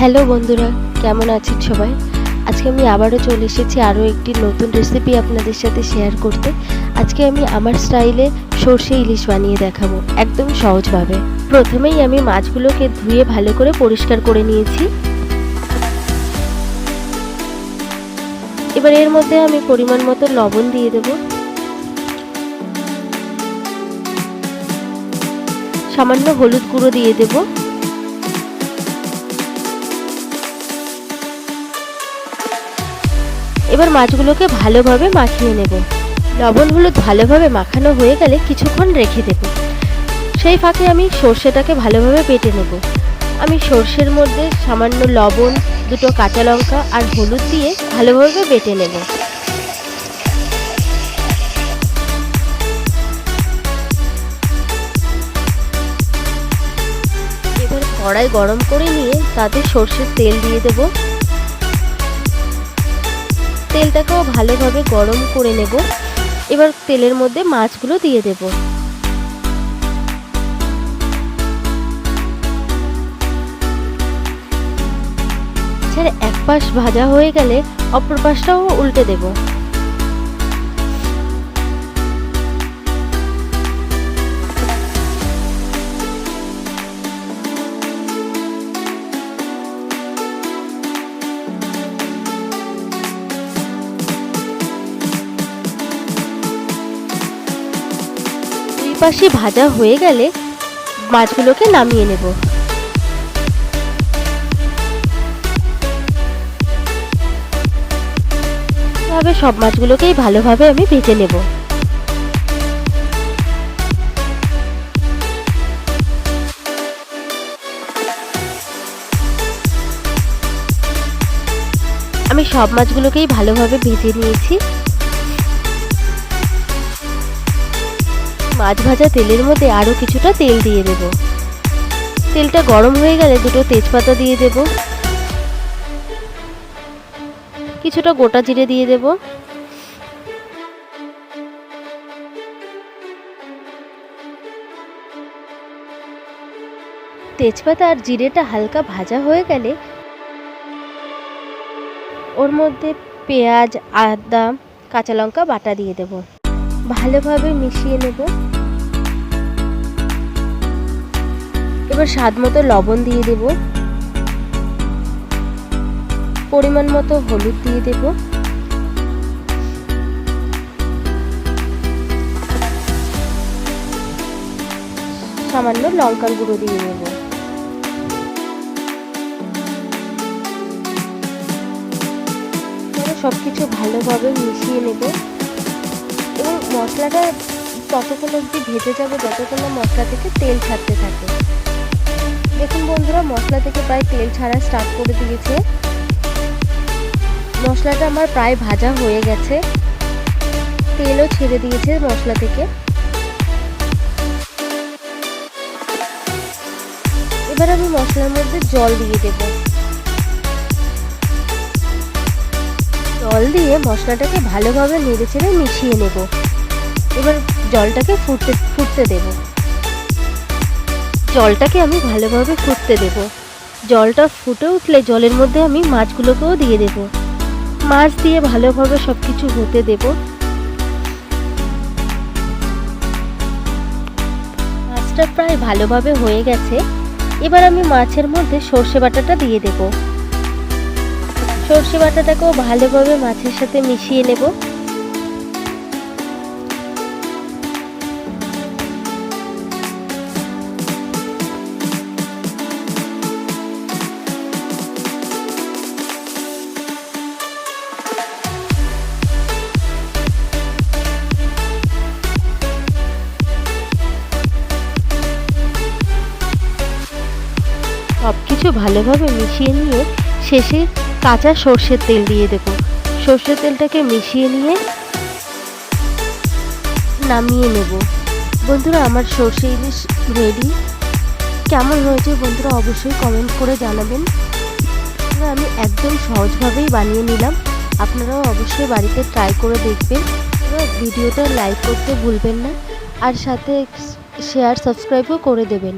Hello বন্ধুরা, কেমন আছেন সবাই? আজকে আমি আবারও চলে এসেছি আরও একটি নতুন রেসিপি আপনাদের সাথে শেয়ার করতে। আজকে আমি আমার স্টাইলে সর্ষে ইলিশ বানিয়ে দেখাবো, একদম সহজভাবে। প্রথমেই আমি মাছগুলোকে ধুয়ে ভালো করে পরিষ্কার করে নিয়েছি। এবার এর মধ্যে আমি পরিমাণ মতো লবণ দিয়ে দেব, সামান্য হলুদ গুঁড়ো দিয়ে দেব, এবার মাছগুলোকে ভালোভাবে মাখিয়ে নেব। লবণ হলুদ ভালোভাবে মাখানো হয়ে গেলে কিছুক্ষণ রেখে দেব। সেই ফাঁকে আমি সর্ষেটাকে ভালোভাবে বেটে নেব। আমি সর্ষের মধ্যে সামান্য লবণ, দুটো কাঁচা লঙ্কা আর হলুদ দিয়ে ভালোভাবে বেটে নেব। এবার কড়াই গরম করে নিয়ে তাতে সর্ষের তেল দিয়ে দেব। তেলটাকেও ভালোভাবে গরম করে নেব। এবার তেলের মধ্যে মাছগুলো দিয়ে দেব। ছেড়ে এক পাশ ভাজা হয়ে গেলে অপর পাশটাও উল্টে দেব। পাশে ভাজা হয়ে গেলে মাছগুলোকে নামিয়ে নেব। এভাবে সব মাছগুলোকেই ভালোভাবে আমি ভেজে নেব। আমি সব মাছগুলোকেই ভালোভাবে ভেজে নিয়েছি। মাছ ভাজা তেলের মধ্যে আরও কিছুটা তেল দিয়ে দেব। তেলটা গরম হয়ে গেলে দুটো তেজপাতা দিয়ে দেব, কিছুটা গোটা জিরে দিয়ে দেব, তেজপাতা আর জিরেটা হালকা ভাজা হয়ে গেলে ওর মধ্যে পেঁয়াজ, আদা, কাঁচা লঙ্কা বাটা দিয়ে দেব। ভালোভাবে মিশিয়ে নেব। এবার স্বাদ মতো লবণ দিয়ে দেব, পরিমাণ মতো হলুদ দিয়ে দেব, সামান্য লঙ্কার গুঁড়ো দিয়ে দেব। সবকিছু ভালোভাবে মিশিয়ে নেব এবং মশলাটা ততক্ষণ অবধি ভেজে যাবে যতক্ষণ না মশলা থেকে তেল ছাড়তে থাকে। দেখুন বন্ধুরা, মশলা থেকে প্রায় তেল ছাড়া স্টার্ট করে দিয়েছে। মশলাটা আমার প্রায় ভাজা হয়ে গেছে, তেলও ছেড়ে দিয়েছে মশলা থেকে। এবার আমি মশলার মধ্যে জল দিয়ে দেব। জল দিয়ে মশলাটাকে ভালোভাবে নেড়েচেড়ে মিশিয়ে নেব। এবার জলটাকে ফুটতে দেব। জলটাকে আমি ভালোভাবে ফুটতে দেব। জলটা ফুটে উঠলে জলের মধ্যে আমি মাছগুলোকেও দিয়ে দেব। মাছ দিয়ে ভালোভাবে সবকিছু হতে দেব। মাছটা প্রায় ভালোভাবে হয়ে গেছে। এবার আমি মাছের মধ্যে সর্ষে বাটাটা দিয়ে দেব। সর্ষে বাটাটাকেও ভালোভাবে মাছের সাথে মিশিয়ে নেব। সবকিছু ভালোভাবে মিশিয়ে নিয়ে শেষে কাঁচা সর্ষের তেল দিয়ে দেব। সর্ষের তেলটাকে মিশিয়ে নিয়ে নামিয়ে নেব। বন্ধুরা, আমার সর্ষে ইলিশ রেডি। কেমন হয়েছে বন্ধুরা অবশ্যই কমেন্ট করে জানাবেন। আমি একদম সহজভাবেই বানিয়ে নিলাম। আপনারাও অবশ্যই বাড়িতে ট্রাই করে দেখবেন। ভিডিওটা লাইক করতে ভুলবেন না, আর সাথে শেয়ার সাবস্ক্রাইবও করে দেবেন।